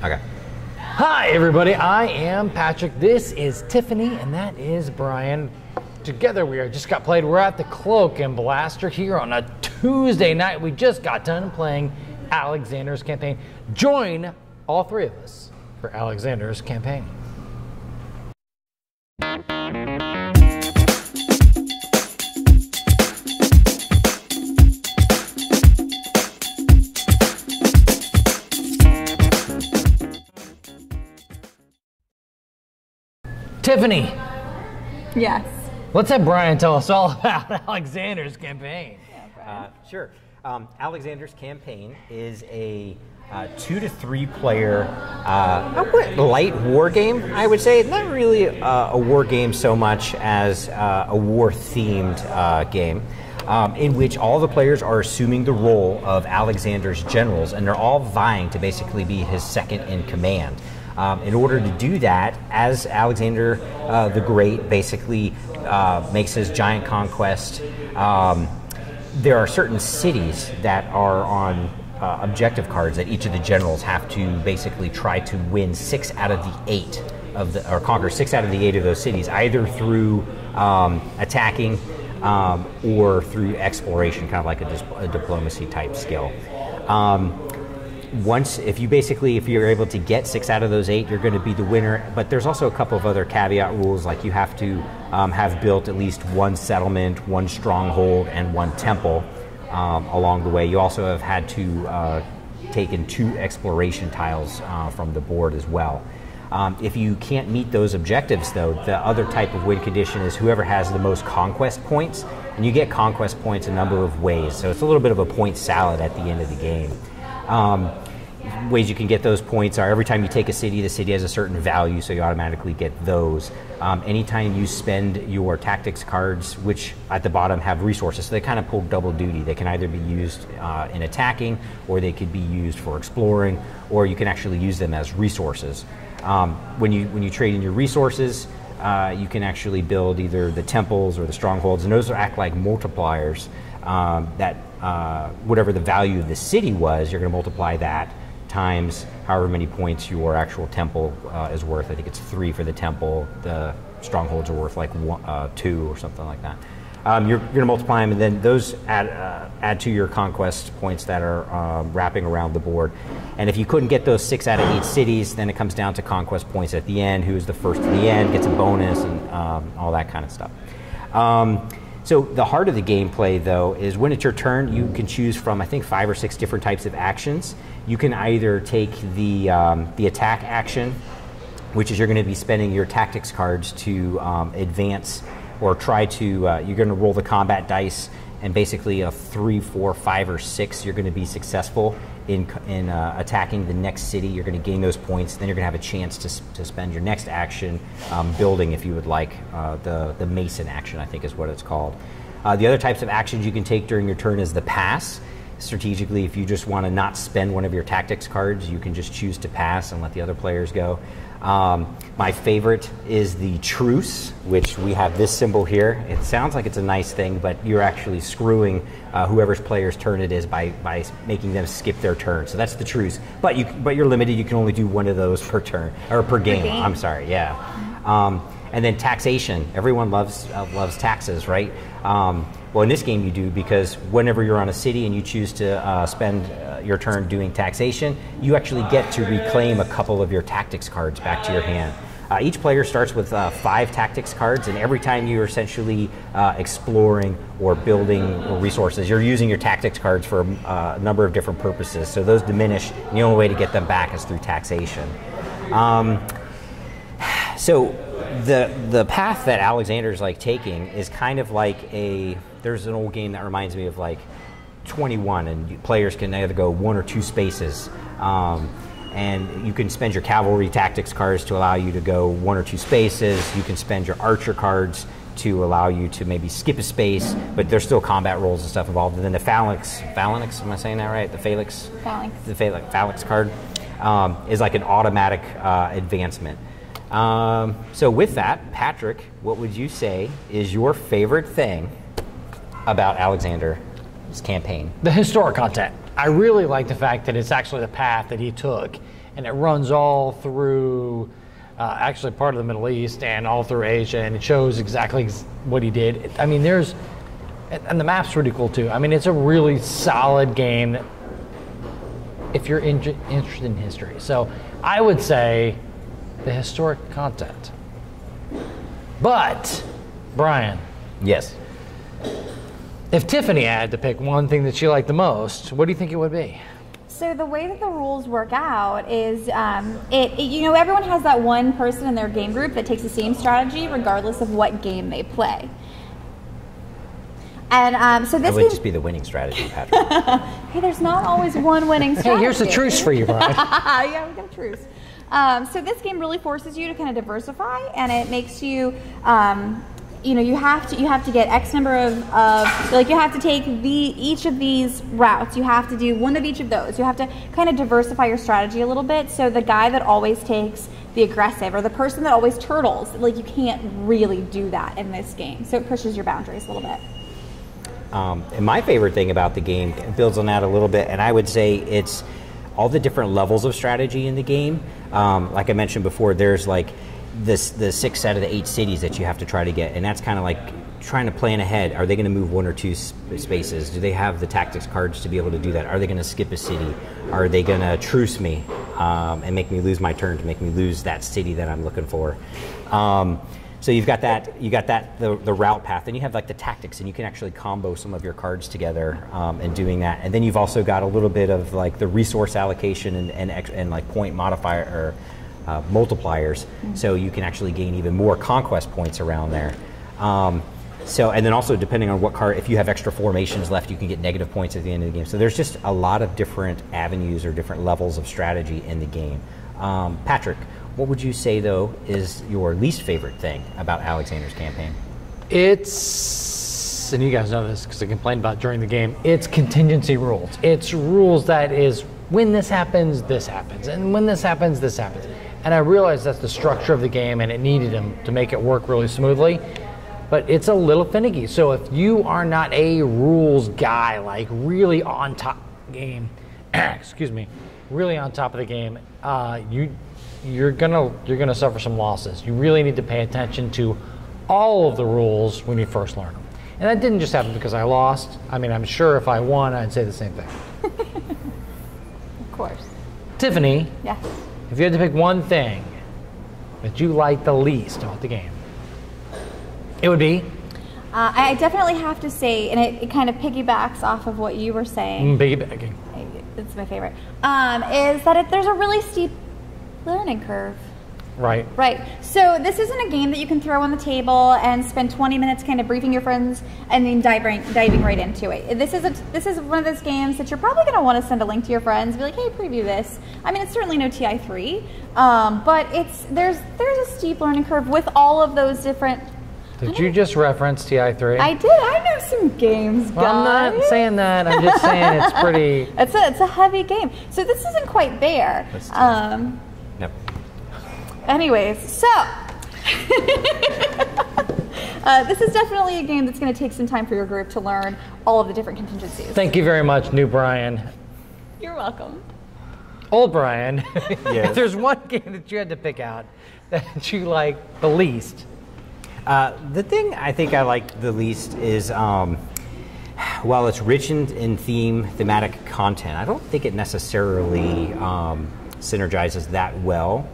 Okay. Hi everybody, I am Patrick, this is Tiffany, and that is Brian. Together we just got played. We're at the Cloak and Blaster here on a Tuesday night. We just got done playing Alexander's Campaign. Join all three of us for Alexander's Campaign. Tiffany. Yes. Let's have Brian tell us all about Alexander's Campaign. Sure. Alexander's Campaign is a 2 to 3 player light war game, I would say. Not really a war game so much as a war-themed game. In which all the players are assuming the role of Alexander's generals, and they're all vying to basically be his second in command. In order to do that, as Alexander the Great basically makes his giant conquest, there are certain cities that are on objective cards that each of the generals have to basically try to win 6 out of the 8 of the, or conquer 6 out of the 8 of those cities, either through attacking or through exploration, kind of like a diplomacy type skill. If you're able to get 6 out of those 8, you're going to be the winner. But there's also a couple of other caveat rules, like you have to have built at least 1 settlement, 1 stronghold, and 1 temple along the way. You also have had to take in 2 exploration tiles from the board as well. If you can't meet those objectives, though, the other type of win condition is whoever has the most conquest points, and you get conquest points a number of ways. So it's a little bit of a point salad at the end of the game. Ways you can get those points are every time you take a city, the city has a certain value, so you automatically get those. Anytime you spend your tactics cards, which at the bottom have resources, so they kind of pull double duty. They can either be used in attacking, or they could be used for exploring, or you can actually use them as resources. When you trade in your resources, you can actually build either the temples or the strongholds, and those act like multipliers that whatever the value of the city was, you're going to multiply that times however many points your actual temple is worth. I think it's 3 for the temple. The strongholds are worth like 2 or something like that. You're going to multiply them, and then those add to your conquest points that are wrapping around the board. And if you couldn't get those 6 out of 8 cities, then it comes down to conquest points at the end. Who's the first to the end gets a bonus, and all that kind of stuff. So the heart of the gameplay, though, is when it's your turn, you can choose from, I think, 5 or 6 different types of actions. You can either take the attack action, which is you're going to be spending your tactics cards to advance or try to, you're going to roll the combat dice, and basically a 3, 4, 5, or 6, you're going to be successful in attacking the next city. You're going to gain those points. Then you're going to have a chance to spend your next action building, if you would like, the Mason action, I think is what it's called. The other types of actions you can take during your turn is the pass. Strategically, if you just want to not spend one of your tactics cards, you can just choose to pass and let the other players go. My favorite is the truce, which we have this symbol here. It sounds like it's a nice thing, but you're actually screwing whoever's player's turn it is by making them skip their turn. So that's the truce. But you're limited. You can only do 1 of those per turn, or per game. I'm sorry. Yeah. And then taxation. Everyone loves taxes, right? Well, in this game you do, because whenever you're on a city and you choose to spend your turn doing taxation, you actually get to reclaim a couple of your tactics cards back to your hand. Each player starts with 5 tactics cards, and every time you're essentially exploring or building resources, you're using your tactics cards for a number of different purposes. So those diminish, and the only way to get them back is through taxation. So the path that Alexander's taking is kind of like there's an old game that reminds me of 21, and players can either go 1 or 2 spaces. And you can spend your cavalry tactics cards to allow you to go 1 or 2 spaces. You can spend your archer cards to allow you to maybe skip a space, but there's still combat rolls and stuff involved. And then the phalanx, am I saying that right? The phalanx card is like an automatic advancement. So with that, Patrick, what would you say is your favorite thing about Alexander's campaign? The historic content. I really like the fact that it's actually the path that he took, and it runs all through actually part of the Middle East and all through Asia, and it shows exactly what he did. I mean, and the map's pretty cool too. I mean, it's a really solid game if you're interested in history. So I would say the historic content. But, Brian. Yes. If Tiffany had to pick one thing that she liked the most, what do you think it would be? So the way that the rules work out is, everyone has that one person in their game group that takes the same strategy regardless of what game they play. And so this would just be the winning strategy, Patrick. Hey, there's not always one winning strategy. Hey, here's a truce for you, Brian. Yeah, we got a truce. So this game really forces you to kind of diversify, and it makes you, you have to get X number of you have to take each of these routes. You have to do one of each of those. You have to kind of diversify your strategy a little bit. So the guy that always takes the aggressive, or the person that always turtles, like, you can't really do that in this game. So it pushes your boundaries a little bit. And my favorite thing about the game builds on that a little bit, and I would say it's all the different levels of strategy in the game. Like I mentioned before, there's like the 6 out of the 8 cities that you have to try to get, and that's kind of like trying to plan ahead. Are they going to move 1 or 2 spaces? Do they have the tactics cards to be able to do that? Are they going to skip a city? Are they going to truce me and make me lose my turn to make me lose that city that I'm looking for? So you've got that. The route path, and you have like the tactics, and you can actually combo some of your cards together in doing that. And then you've also got a little bit of like the resource allocation and like point modifier or multipliers, so you can actually gain even more conquest points around there. And then also depending on what card, if you have extra formations left, you can get negative points at the end of the game. So there's just a lot of different avenues or different levels of strategy in the game. Patrick, what would you say, though, is your least favorite thing about Alexander's campaign? It's, and you guys know this because I complained about it during the game, it's contingency rules. It's rules that is, when this happens, and when this happens, this happens. And I realized that's the structure of the game, and it needed them to make it work really smoothly. But it's a little finicky. So if you are not a rules guy, like really on top of the game, really on top of the game, you're gonna suffer some losses. You really need to pay attention to all of the rules when you first learn them. And that didn't just happen because I lost. I mean, I'm sure if I won, I'd say the same thing. Of course. Tiffany, Yes. if you had to pick one thing that you like the least about the game, it would be? I definitely have to say, and it kind of piggybacks off of what you were saying. Piggybacking. It's my favorite. Is that there's a really steep learning curve. Right. Right. So this isn't a game that you can throw on the table and spend 20 minutes kind of briefing your friends and then diving right into it. This is one of those games that you're probably going to want to send a link to your friends and be like, hey, preview this. I mean, it's certainly no TI3, but there's a steep learning curve with all of those different. Did you just reference TI3? I did. I know some games, guys. Well, I'm not saying that. I'm just saying it's pretty. It's a heavy game. So this isn't quite there. Nope. Anyways, so this is definitely a game that's going to take some time for your group to learn all of the different contingencies. Thank you very much, new Brian. You're welcome. Old Brian. Yes. If there's one game that you had to pick out that you like the least. The thing I think I like the least is, while it's rich in thematic content, I don't think it necessarily synergizes that well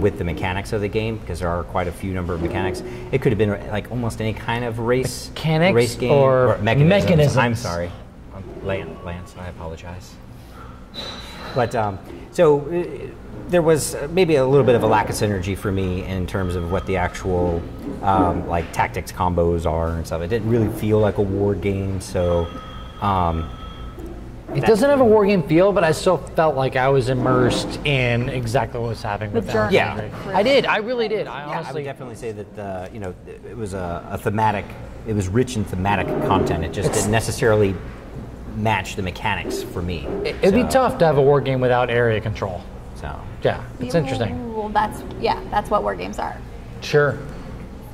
with the mechanics of the game, because there are quite a few number of mechanics. It could have been like almost any kind of race game or mechanisms. I'm sorry, Lance. I apologize. But so there was maybe a little bit of a lack of synergy for me in terms of what the actual like tactics combos are and stuff. It didn't really feel like a war game, so. It doesn't have a war game feel, but I still felt like I was immersed in exactly what was happening with that. Yeah, I did. I really did. I honestly. I would definitely say that it was a thematic. It was rich in thematic content. It just didn't necessarily match the mechanics for me. It'd be tough to have a war game without area control. So yeah, it's interesting. Well, that's what war games are. Sure.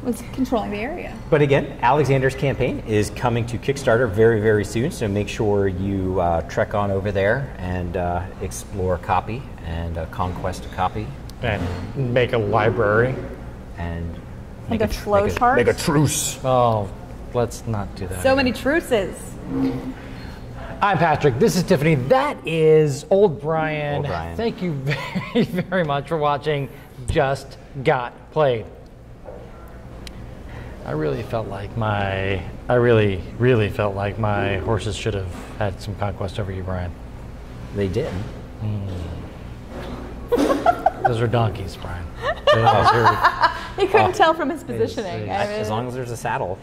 was controlling the area. But again, Alexander's campaign is coming to Kickstarter very, very soon, so make sure you trek on over there and explore a copy and conquest a copy. And make a library. And Make a flowchart. Make a truce. Oh, let's not do that. So many truces. I'm Patrick. This is Tiffany. That is Old Brian. Old Brian. Thank you very, very much for watching Just Got Played. I really felt like my horses should have had some conquest over you, Brian. they did. Those are donkeys, Brian. He couldn't tell from his positioning. As long as there's a saddle.